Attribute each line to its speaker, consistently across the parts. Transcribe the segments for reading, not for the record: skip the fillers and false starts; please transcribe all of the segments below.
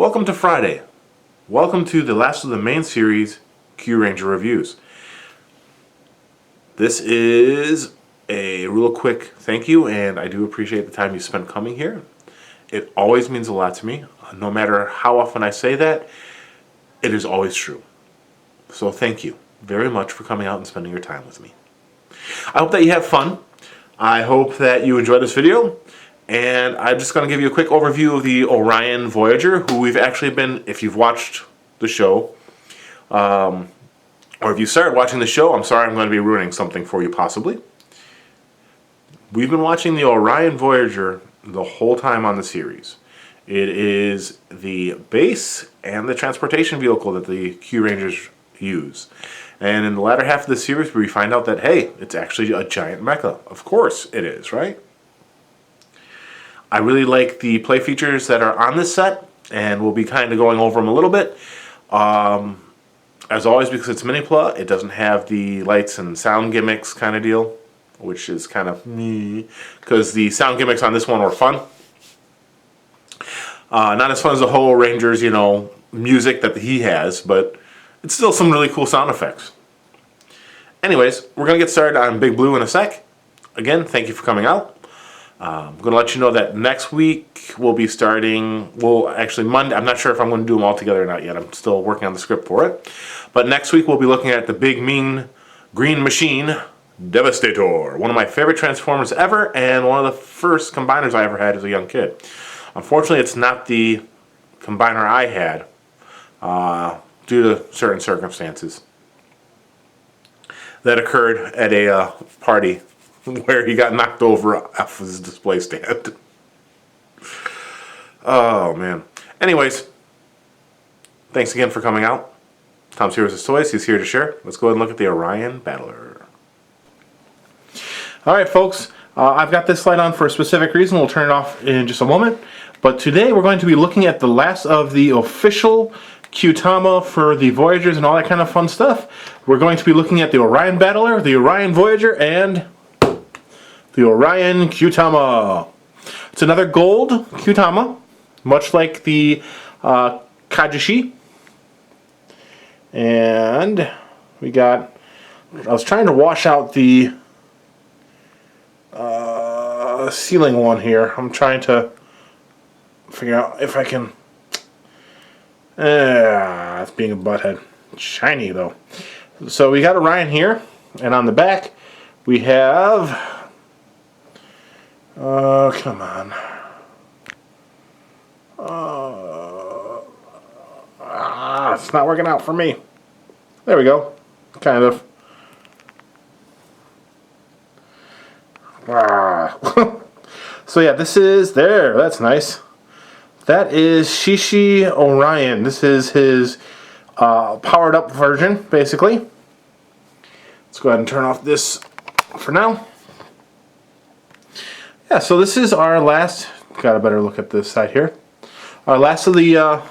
Speaker 1: Welcome to Friday. Welcome to the last of the main series, Kyuranger Reviews. This is a real quick thank you, and I do appreciate the time you spent coming here. It always means a lot to me. No matter how often I say that, it is always true. So thank you very much for coming out and spending your time with me. I hope that you have fun. I hope that you enjoy this video. And I'm just going to give you a quick overview of the Orion Voyager, who we've actually been, if you've watched the show, or if you started watching the show, I'm sorry I'm going to be ruining something for you possibly. We've been watching the Orion Voyager the whole time on the series. It is the base and the transportation vehicle that the Kyurangers use. And in the latter half of the series we find out that, hey, it's actually a giant mecha. Of course it is, right? I really like the play features that are on this set, and we'll be kind of going over them a little bit. As always, because it's minipla, it doesn't have the lights and sound gimmicks kind of deal, which is kind of me, because the sound gimmicks on this one were fun. Not as fun as the whole Rangers, music that he has, but it's still some really cool sound effects. Anyways, we're going to get started on Big Blue in a sec. Again, thank you for coming out. I'm going to let you know that next week we'll be starting, actually Monday, I'm not sure if I'm going to do them all together or not yet. I'm still working on the script for it. But next week we'll be looking at the big mean green machine, Devastator. One of my favorite Transformers ever, and one of the first combiners I ever had as a young kid. Unfortunately, it's not the combiner I had, due to certain circumstances that occurred at a party where he got knocked over off his display stand. Oh, man. Anyways, thanks again for coming out. Tom's here with his toys. He's here to share. Let's go ahead and look at the Orion Battler. Alright, folks. I've got this light on for a specific reason. We'll turn it off in just a moment. But today we're going to be looking at the last of the official Kyutama for the Voyagers and all that kind of fun stuff. We're going to be looking at the Orion Battler, the Orion Voyager, and the Orion Kyutama. It's another gold Kyutama, much like the Kajishi. And we got, I was trying to wash out the ceiling one here. I'm trying to figure out if I can. It's being a butthead. Shiny though. So we got Orion here, and on the back we have. Come on. It's not working out for me. There we go. Kind of. So yeah, this is there. That's nice. That is Shishi Orion. This is his powered up version, basically. Let's go ahead and turn off this for now. Yeah, so this is our last, got a better look at this side here, our last of the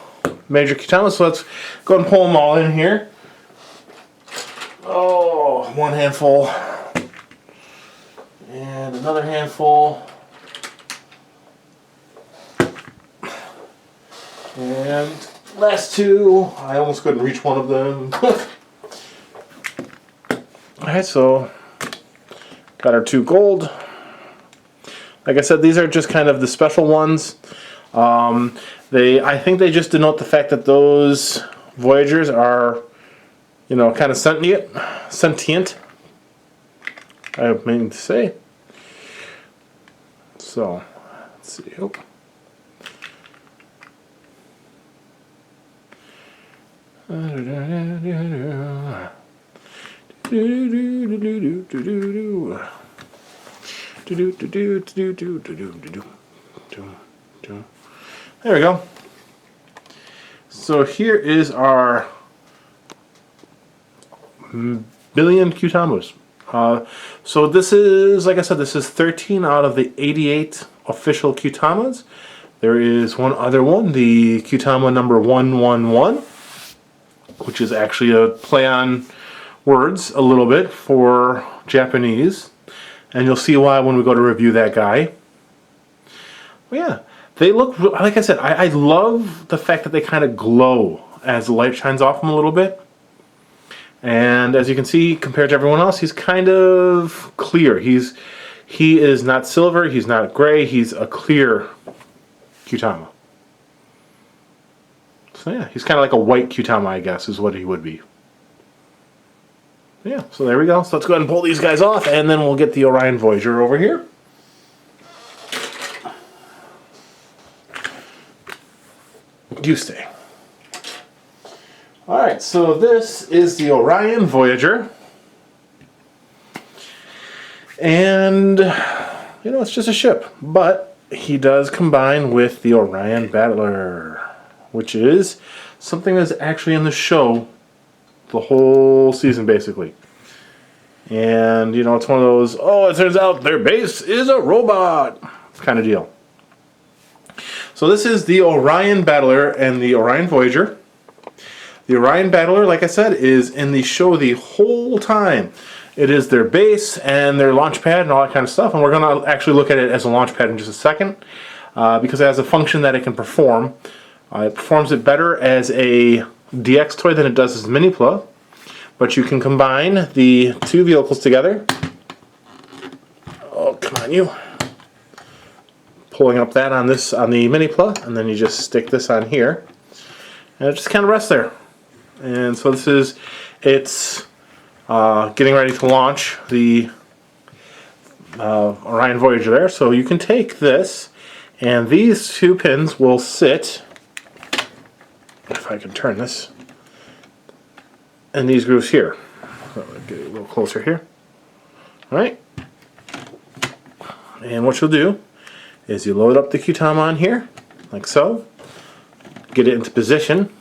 Speaker 1: major Kyutamas, so let's go ahead and pull them all in here. Oh, one handful, and another handful, and last two, I almost couldn't reach one of them. Alright, so got our two gold. Like I said, these are just kind of the special ones. I think they just denote the fact that those Voyagers are, kind of sentient. I mean to say. So, let's see. Oh. There we go. So here is our billion Kyutamas. So this is, like I said, this is 13 out of the 88 official Kyutamas. There is one other one, the Kyutama number 111, which is actually a play on words a little bit for Japanese. And you'll see why when we go to review that guy. But yeah, They look, like I said, I love the fact that they kind of glow as the light shines off them a little bit. And as you can see, compared to everyone else, he's kind of clear. He is not silver, he's not gray, he's a clear Kyutama. So yeah, he's kind of like a white Kyutama, I guess, is what he would be. Yeah, so there we go. So let's go ahead and pull these guys off, and then we'll get the Orion Voyager over here. You stay. Alright, so this is the Orion Voyager. And, you know, it's just a ship. But he does combine with the Orion Battler, which is something that's actually in the show the whole season, basically. And, you know, it's one of those, oh, it turns out their base is a robot kind of deal. So this is the Orion Battler and the Orion Voyager. The Orion Battler, like I said, is in the show the whole time. It is their base and their launch pad and all that kind of stuff. And we're going to actually look at it as a launch pad in just a second. Because it has a function that it can perform. It performs it better as a DX toy than it does as minipla. But you can combine the two vehicles together. Oh, come on, you. Pulling up that on this on the minipla, and then you just stick this on here. And it just kind of rests there. And so this is, it's getting ready to launch the Orion Voyager there. So you can take this, and these two pins will sit, if I can turn this, in these grooves here. So I'll get it a little closer here. Alright. And what you'll do is you load up the Kyutama on here, like so. Get it into position.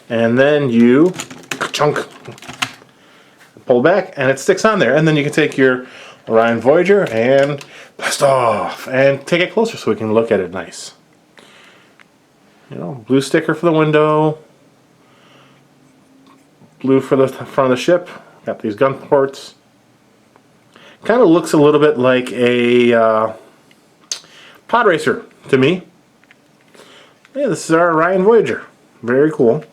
Speaker 1: And then you chunk, pull back, and it sticks on there. And then you can take your Orion Voyager and blast off and take it closer so we can look at it nice. You know, blue sticker for the window, blue for the front of the ship. Got these gun ports. Kind of looks a little bit like a pod racer to me. Yeah, this is our Orion Voyager. Very cool.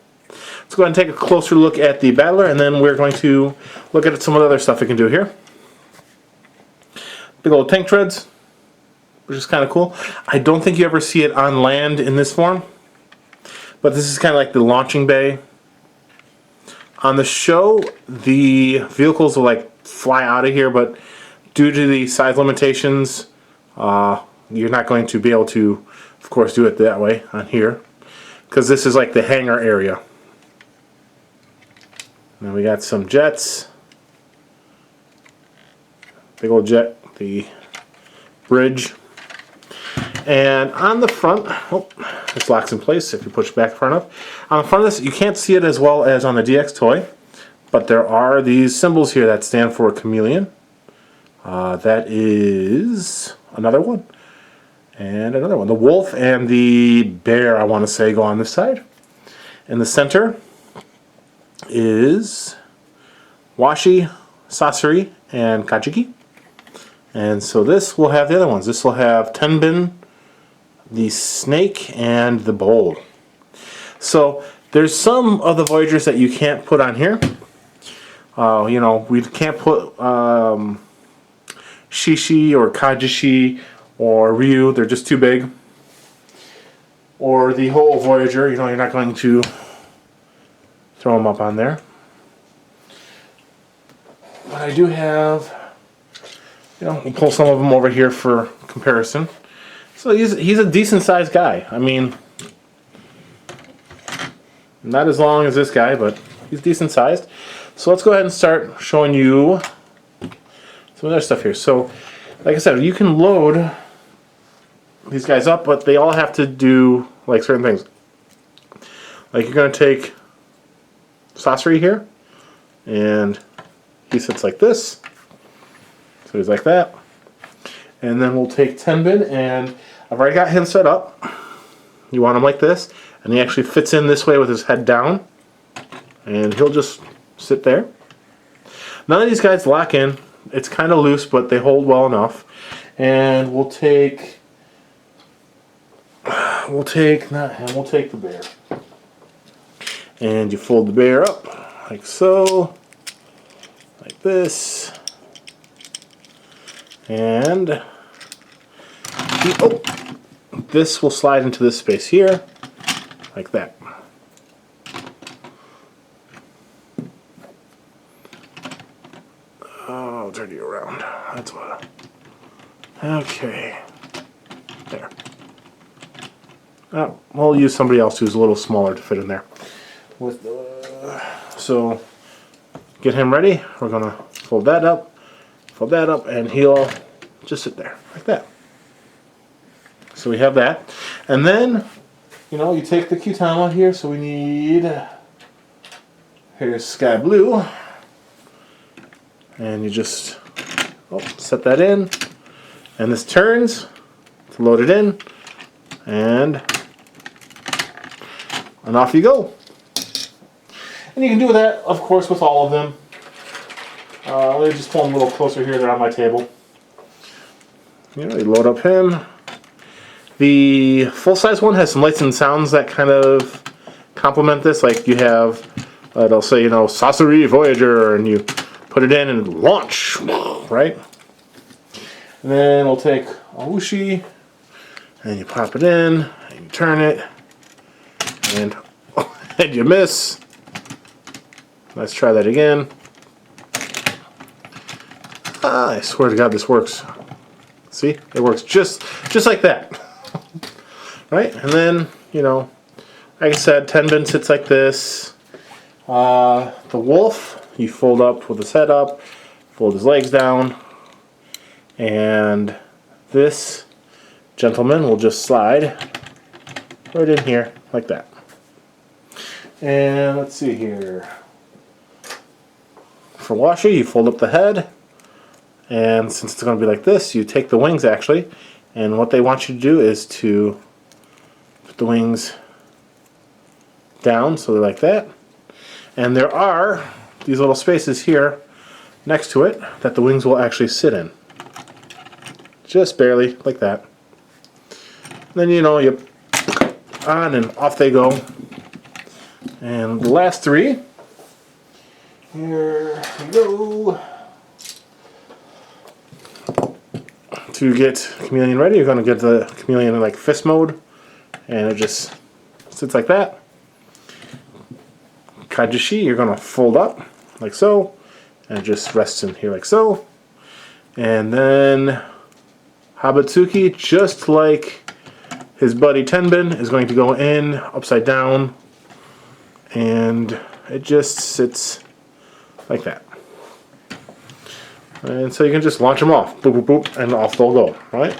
Speaker 1: Let's go ahead and take a closer look at the Battler, and then we're going to look at some of the other stuff we can do here. Big old tank treads, which is kind of cool. I don't think you ever see it on land in this form, but this is kind of like the launching bay. On the show, the vehicles will like fly out of here, but due to the size limitations, you're not going to be able to, of course, do it that way on here, because this is like the hangar area. Then we got some jets. Big old jet, the bridge. And on the front, oh, this locks in place if you push back far enough. On the front of this, you can't see it as well as on the DX toy, but there are these symbols here that stand for chameleon. That is another one. And another one. The wolf and the bear, I want to say, go on this side. In the center is Washi, Sasori, and Kajiki. And so this will have the other ones. This will have Tenbin, the snake, and the bowl. So there's some of the Voyagers that you can't put on here. You know, we can't put Shishi or Kajishi or Ryu. They're just too big. Or the whole Voyager, you know, you're not going to throw them up on there. But I do have, you know, we'll pull some of them over here for comparison. So he's a decent sized guy. I mean, not as long as this guy, but he's decent sized. So let's go ahead and start showing you some other stuff here. So, like I said, you can load these guys up, but they all have to do like certain things. Like you're going to take Sasori here, and he sits like this. So he's like that. And then we'll take Tenbin, and I've already got him set up. You want him like this, and he actually fits in this way with his head down, and he'll just sit there. None of these guys lock in. It's kind of loose, but they hold well enough. And we'll take we'll take, not him, we'll take the bear. And you fold the bear up, like so. Like this. And this will slide into this space here, like that. Oh, I'll turn you around. That's what. Okay. There. We'll use somebody else who's a little smaller to fit in there. So, get him ready. We're gonna fold that up, and he'll just sit there like that. So we have that, and then you take the Qtama here. So we need, here's sky blue, and you just set that in, and this turns to load it in, and off you go. And you can do that, of course, with all of them. Let me just pull them a little closer here. They're on my table. You load up him. The full-size one has some lights and sounds that kind of complement this. Like you have, it'll say, Sentai Voyager, and you put it in and launch, right? And then we'll take a whooshie, and you pop it in, and you turn it, and you miss. Let's try that again. I swear to God, this works. See, it works just like that, right? And then like I said, Tenbin sits like this. The wolf, you fold up with his head up, fold his legs down, and this gentleman will just slide right in here like that. And let's see here. For Washer, you fold up the head, and since it's going to be like this, you take the wings actually, and what they want you to do is to put the wings down so they're like that, and there are these little spaces here next to it that the wings will actually sit in, just barely like that. And then you on and off they go. And the last three, here we go. To get Chameleon ready, you're going to get the Chameleon in like fist mode, and it just sits like that. Kajushi, you're going to fold up like so, and it just rests in here like so. And then Habatsuki, just like his buddy Tenbin, is going to go in upside down, and it just sits like that. And so you can just launch them off, boop, boop, boop, and off they'll go, right?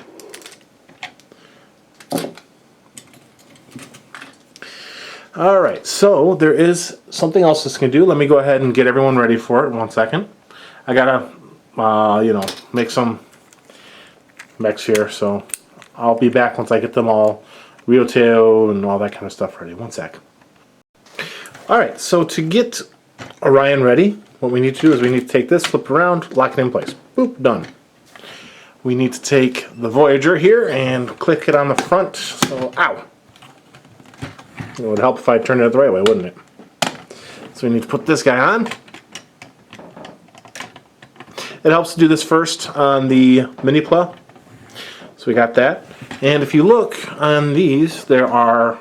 Speaker 1: Alright, so there is something else this can do. Let me go ahead and get everyone ready for it. 1 second. I gotta, make some mechs here, so I'll be back once I get them all, Ryoteo and all that kind of stuff ready. 1 sec. Alright, so to get Orion ready, what we need to do is we need to take this, flip around, lock it in place. Boop, done. We need to take the Voyager here and click it on the front. So, ow. It would help if I turned it the right way, wouldn't it? So we need to put this guy on. It helps to do this first on the minipla. So we got that. And if you look on these, there are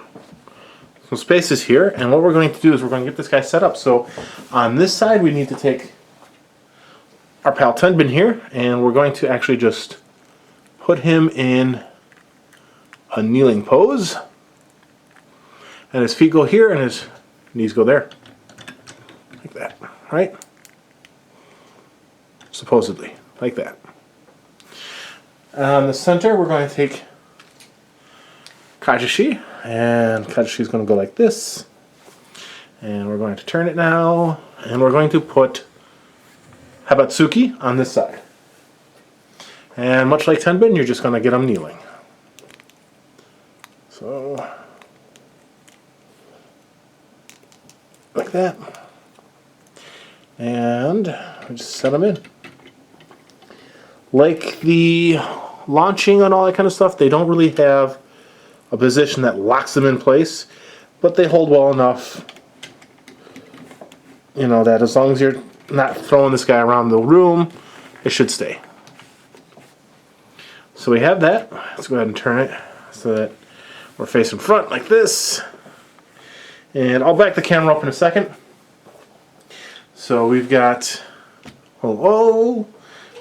Speaker 1: some spaces here, and what we're going to do is we're going to get this guy set up. So on this side we need to take our pal Tenbin here, and we're going to actually just put him in a kneeling pose, and his feet go here and his knees go there like that, right? Supposedly like that. On the center we're going to take Kajushi, and Kajushi is going to go like this, and we're going to turn it now, and we're going to put Habatsuki on this side. And much like Tenbin, you're just going to get them kneeling. So, like that. And we just set them in. Like the launching and all that kind of stuff, they don't really have a position that locks them in place, but they hold well enough, you know, that as long as you're not throwing this guy around the room, it should stay. So we have that. Let's go ahead and turn it so that we're facing front like this. And I'll back the camera up in a second. So we've got Hello,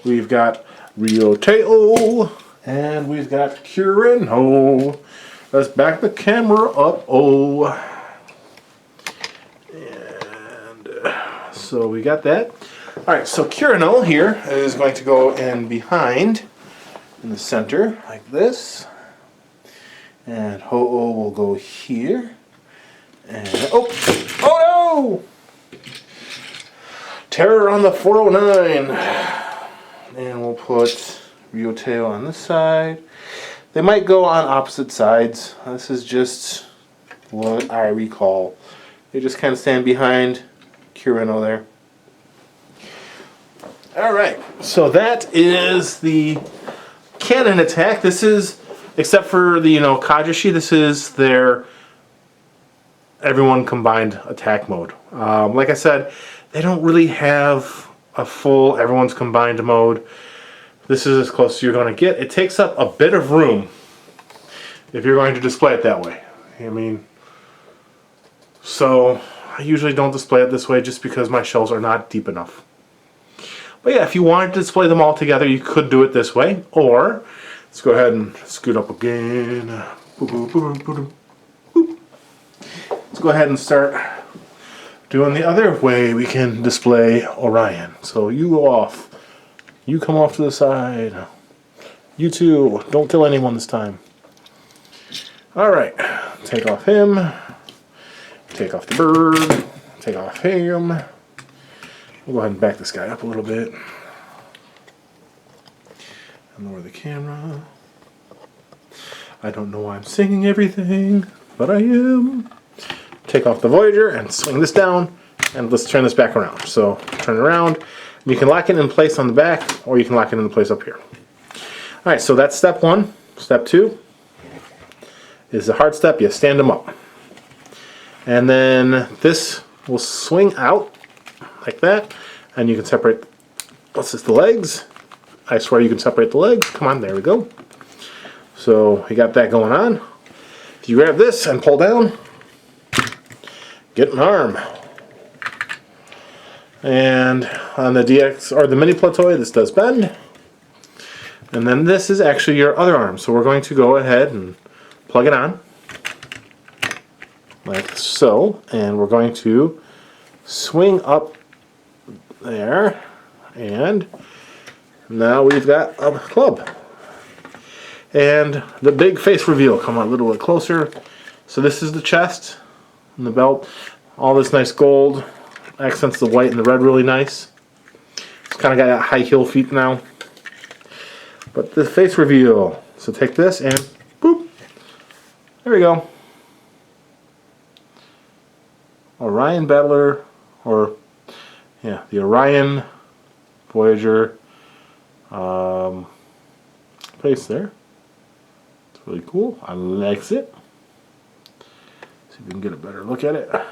Speaker 1: we've got Ryoteo, and we've got Kyuranger. Let's back the camera up. And so we got that. Alright, so Kyuranger here is going to go in behind, in the center, like this. And Ho-Oh will go here. And, oh no! Terror on the 409. And we'll put Ryoteo on this side. They might go on opposite sides. This is just what I recall. They just kind of stand behind Kyuranger there. Alright, so that is the cannon attack. This is, except for the, Kajashi, this is their everyone combined attack mode. Like I said, they don't really have a full everyone's combined mode. This is as close as you're going to get. It takes up a bit of room if you're going to display it that way. I mean, so I usually don't display it this way just because my shelves are not deep enough. But yeah, if you wanted to display them all together, you could do it this way. Or, let's go ahead and scoot up again. Boop, boop, boop, boop, boop. Let's go ahead and start doing the other way we can display Orion. So you go off. You come off to the side. You two, don't kill anyone this time. Alright, take off him. Take off the bird. Take off him. We'll go ahead and back this guy up a little bit. And lower the camera. I don't know why I'm singing everything, but I am. Take off the Voyager and swing this down, and let's turn this back around. So turn it around. You can lock it in place on the back, or you can lock it in place up here. Alright, so that's step one. Step two is the hard step. You stand them up. And then this will swing out like that, and you can separate, what's this, the legs? I swear you can separate the legs. Come on, there we go. So you got that going on. If you grab this and pull down, get an arm. And on the DX or the minipla toy, this does bend. And then this is actually your other arm. So we're going to go ahead and plug it on like so, and we're going to swing up there, and now we've got a club. And the big face reveal, come on a little bit closer. So this is the chest and the belt. All this nice gold accents the white and the red really nice. It's kind of got high heel feet now. But the face reveal. So take this and boop. There we go. Orion Battler, or yeah, the Orion Voyager face there. It's really cool. I likes it. See if we can get a better look at it. There.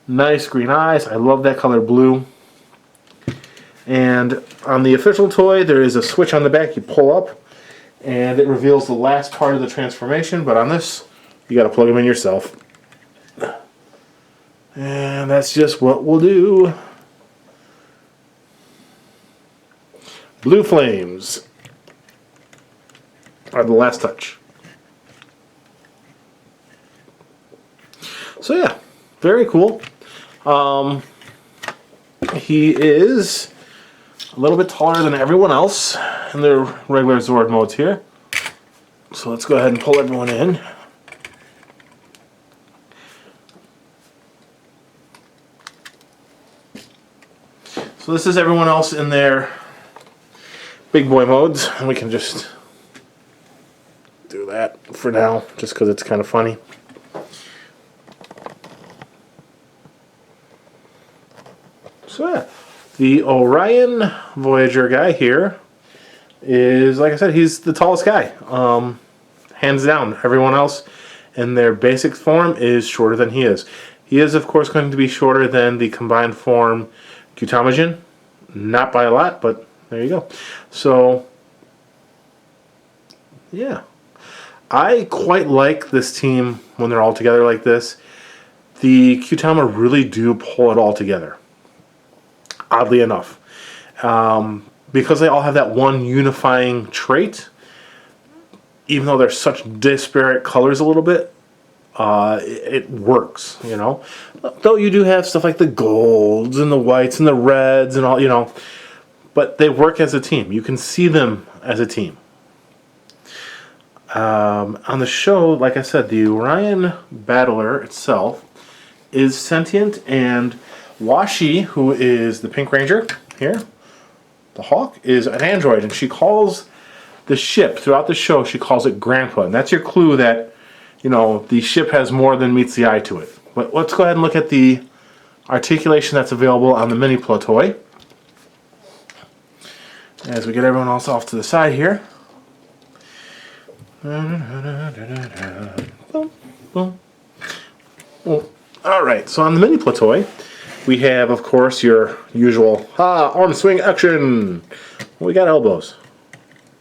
Speaker 1: Nice green eyes. I love that color blue. And on the official toy, there is a switch on the back you pull up, and it reveals the last part of the transformation. But on this, you got to plug them in yourself. And that's just what we'll do. Blue flames are the last touch. So yeah, very cool. He is a little bit taller than everyone else in their regular Zord modes here. So let's go ahead and pull everyone in. So this is everyone else in their big boy modes, and we can just do that for now, just because it's kind of funny. So yeah, the Orion Voyager guy here is, like I said, he's the tallest guy. hands down. Everyone else in their basic form is shorter than he is. He is, of course, going to be shorter than the combined form Kyuranger. Not by a lot, but there you go. So, yeah. I quite like this team when they're all together like this. The Kyuranger really do pull it all together. Oddly enough. Because they all have that one unifying trait, even though they're such disparate colors a little bit, it works, you know. Though you do have stuff like the golds and the whites and the reds and all, you know, but they work as a team. You can see them as a team. On the show, like I said, the Orion Battler itself is sentient, and Washi, who is the Pink Ranger here, the Hawk, is an android, and she calls the ship, throughout the show, she calls it Grandpa, and that's your clue that, you know, the ship has more than meets the eye to it. But let's go ahead and look at the articulation that's available on the minipla toy. As we get everyone else off to the side here. Alright, so on the minipla toy, we have, of course, your usual arm swing action. We got elbows.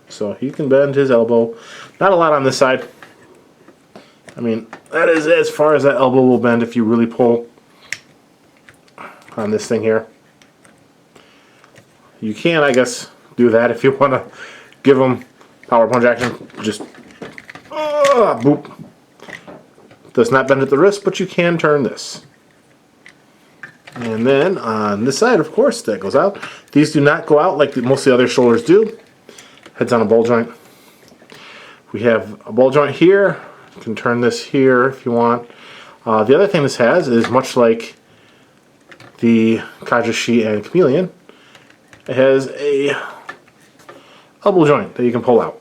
Speaker 1: So he can bend his elbow. Not a lot on this side. I mean, that is as far as that elbow will bend if you really pull on this thing here. You can, I guess, do that if you want to give him power punch action. Just boop. Does not bend at the wrist, but you can turn this. And then on this side, of course, that goes out. These do not go out like most of the other shoulders do. Head's on a ball joint. We have a ball joint here. You can turn this here if you want. The other thing this has is much like the Kajashi and Chameleon. It has a elbow joint that you can pull out.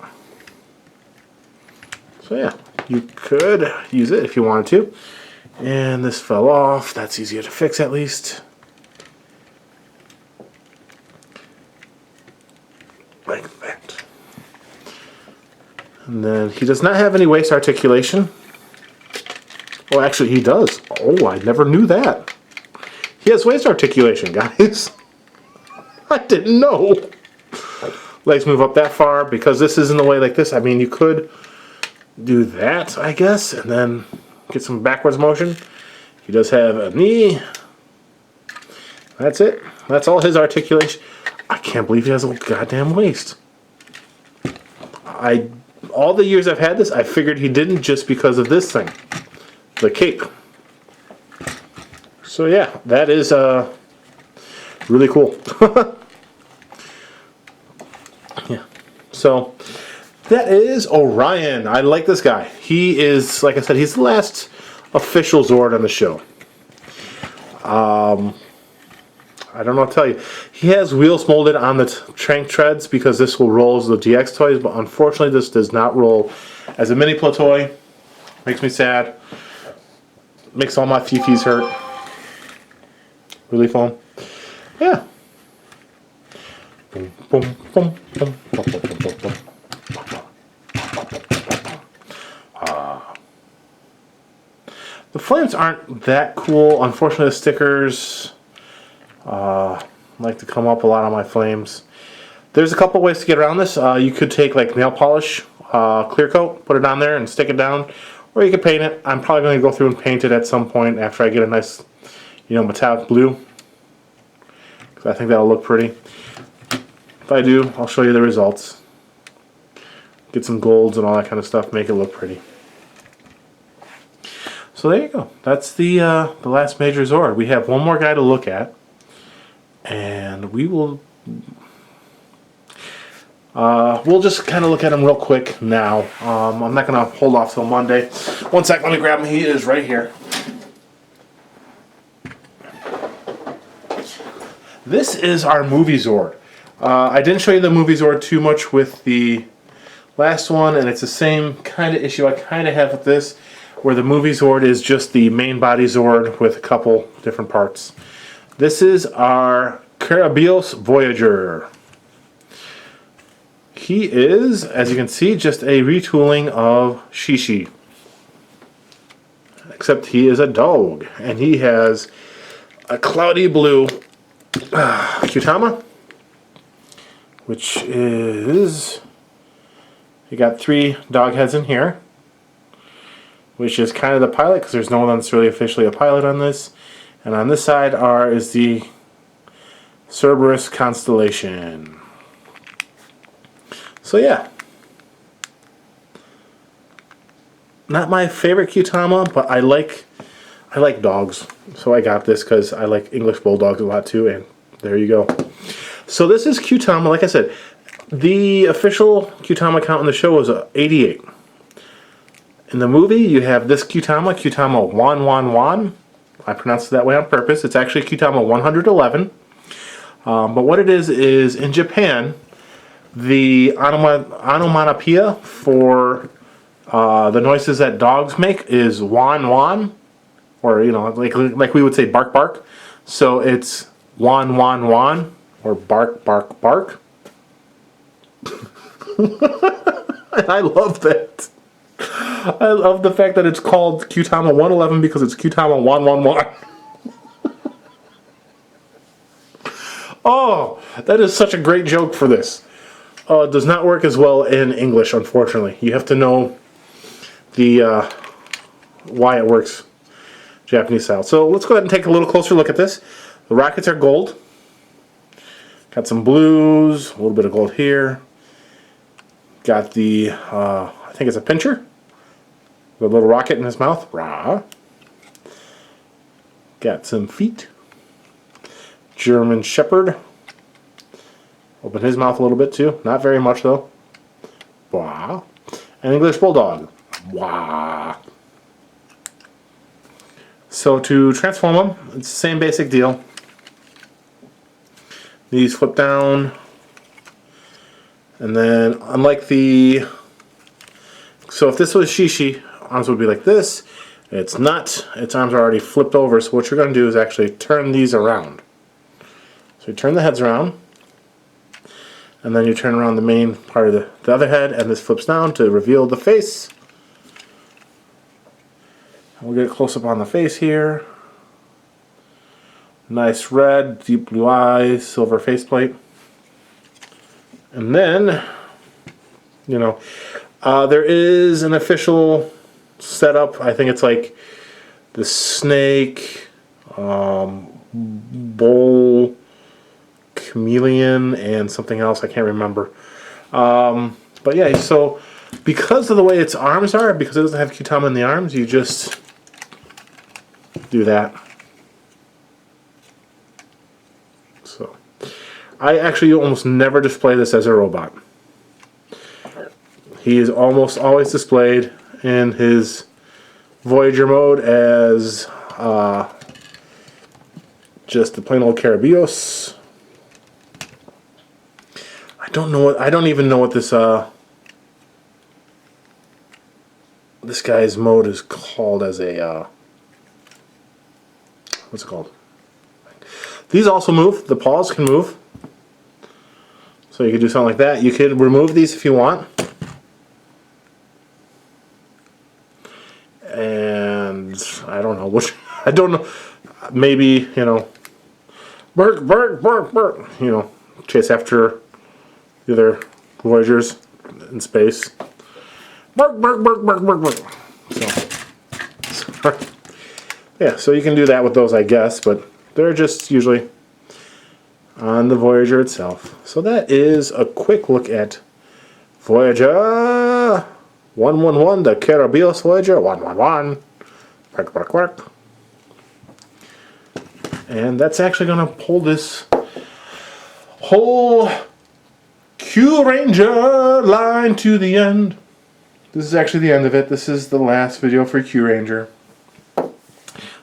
Speaker 1: So yeah, you could use it if you wanted to. And this fell off. That's easier to fix at least. Like that. And then he does not have any waist articulation. Oh, actually he does. Oh, I never knew that. He has waist articulation, guys. I didn't know. Legs move up that far because this is in the way like this. I mean, you could do that, I guess, and then get some backwards motion. He does have a knee. That's it. That's all his articulation. I can't believe he has a goddamn waist. All the years I've had this, I figured he didn't just because of this thing. The cape. So yeah, that is really cool. Yeah. So that is Orion. I like this guy. He is, like I said, he's the last official Zord on the show. I don't know what to tell you. He has wheels molded on the Trank treads because this will roll as the DX toys, but unfortunately this does not roll as a minipla toy. Makes me sad. Makes all my fifis hurt. Really fun. Yeah. Boom, boom, boom, boom, boom, boom, boom, boom, boom. The flames aren't that cool. Unfortunately, the stickers like to come up a lot on my flames. There's a couple ways to get around this. You could take like nail polish, clear coat, put it on there and stick it down, or you could paint it. I'm probably going to go through and paint it at some point after I get a nice, you know, metallic blue, because I think that'll look pretty. If I do, I'll show you the results. Get some golds and all that kind of stuff, make it look pretty. So there you go. That's the last major Zord. We have one more guy to look at, and we will we'll just kind of look at him real quick now. I'm not going to hold off till Monday. One sec, let me grab him. He is right here. This is our movie Zord. I didn't show you the movie Zord too much with the last one, and it's the same kind of issue I kind of have with this, where the movie Zord is just the main body Zord with a couple different parts. This is our Orion Voyager. he is, as you can see, just a retooling of Shishi. Except he is a dog, and he has a cloudy blue Kyutama, which is, you got 3 dog heads in here, which is kind of the pilot, because there's no one that's really officially a pilot on this. And on this side is the Cerberus constellation. So yeah, not my favorite Kyutama, but I like dogs, so I got this because I like English bulldogs a lot too. And there you go. So this is Kyutama. Like I said, the official Kyutama count in the show was 88. In the movie, you have this Kyutama, Kyutama 111. I pronounced it that way on purpose. It's actually Kyutama 111. But what it is in Japan, the onomatopoeia for the noises that dogs make is wan wan, or like we would say bark bark. So it's wan wan wan, or bark bark bark. And I love that. I love the fact that it's called Kyutama 111 because it's Kyutama 111. Oh, that is such a great joke for this. It does not work as well in English, unfortunately. You have to know the why it works Japanese style. So let's go ahead and take a little closer look at this. The rockets are gold. Got some blues, a little bit of gold here. Got the, I think it's a pincher. With a little rocket in his mouth. Rah. Got some feet. German Shepherd. Open his mouth a little bit too. Not very much though. Wah. An English Bulldog. Wah. So to transform them, it's the same basic deal. These flip down. And then, unlike the... So if this was Shishi, arms would be like this. It's not. Its arms are already flipped over. So what you're going to do is actually turn these around. So you turn the heads around. And then you turn around the main part of the other head. And this flips down to reveal the face. And we'll get a close up on the face here. Nice red, deep blue eyes, silver faceplate. And then, there is an official setup. I think it's like the snake, bull, chameleon, and something else. I can't remember. But yeah, so because of the way its arms are, because it doesn't have Kyutama in the arms, you just do that. So I actually almost never display this as a robot. He is almost always displayed in his Voyager mode as just the plain old Carabios. I don't even know what this this guy's mode is called as a what's it called? These also move. The paws can move. So you could do something like that. You could remove these if you want. And I don't know which. I don't know. Maybe bark, bark, bark, bark. Chase after the other Voyagers in space. Bark, bark, bark, bark, bark, bark. So yeah, so you can do that with those, I guess, but they're just usually on the Voyager itself. So that is a quick look at Voyager 111, the Carabios Voyager 111. Quack, quack, quack. And that's actually going to pull this whole Kyuranger line to the end. This is actually the end of it. This is the last video for Kyuranger.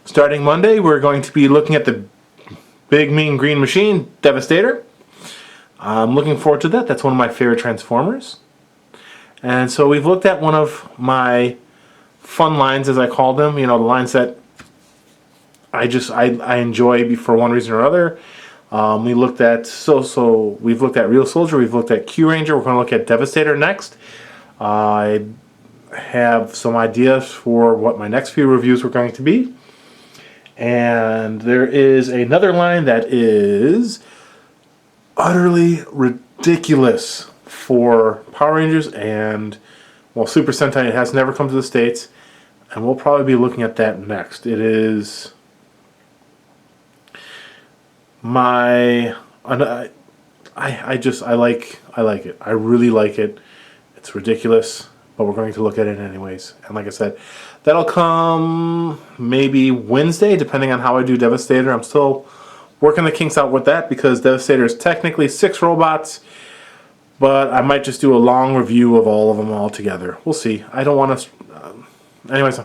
Speaker 1: Starting Monday, we're going to be looking at the big mean green machine, Devastator. I'm looking forward to that. That's one of my favorite Transformers. And so we've looked at one of my fun lines, as I call them. The lines that I enjoy for one reason or other. We looked at we've looked at Real Soldier, we've looked at Kyuranger, we're going to look at Devastator next. I have some ideas for what my next few reviews were going to be. And there is another line that is utterly ridiculous for Power Rangers and, well, Super Sentai. It has never come to the States, and we'll probably be looking at that next. It is my... I like it. I really like it. It's ridiculous, but we're going to look at it anyways. And like I said, that'll come maybe Wednesday, depending on how I do Devastator. I'm still working the kinks out with that because Devastator is technically 6 robots, but I might just do a long review of all of them all together. We'll see. I don't want to... anyways,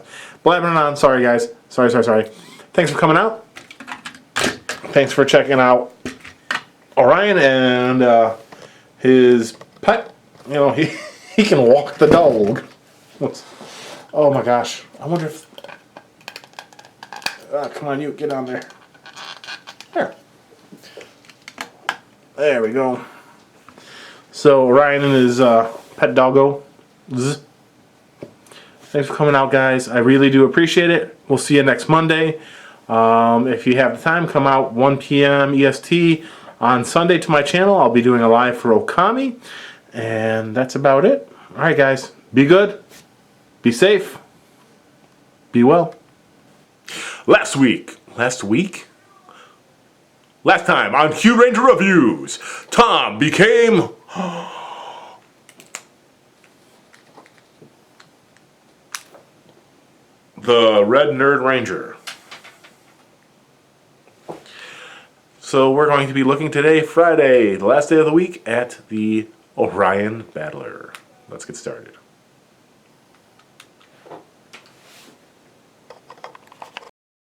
Speaker 1: blabbering on. Sorry, guys. Sorry. Thanks for coming out. Thanks for checking out Orion and his pet. You know, he can walk the dog. Oh my gosh. I wonder if... come on, you. Get on there. There we go. So, Orion and his pet doggo. Zzz. Thanks for coming out, guys. I really do appreciate it. We'll see you next Monday. If you have the time, come out 1 p.m. EST on Sunday to my channel. I'll be doing a live for Okami. And that's about it. Alright, guys. Be good. Be safe. Be well. Last time on Kyuranger Reviews, Tom became... the Red Nerd Ranger. So we're going to be looking today, Friday, the last day of the week, at the Orion Battler. Let's get started.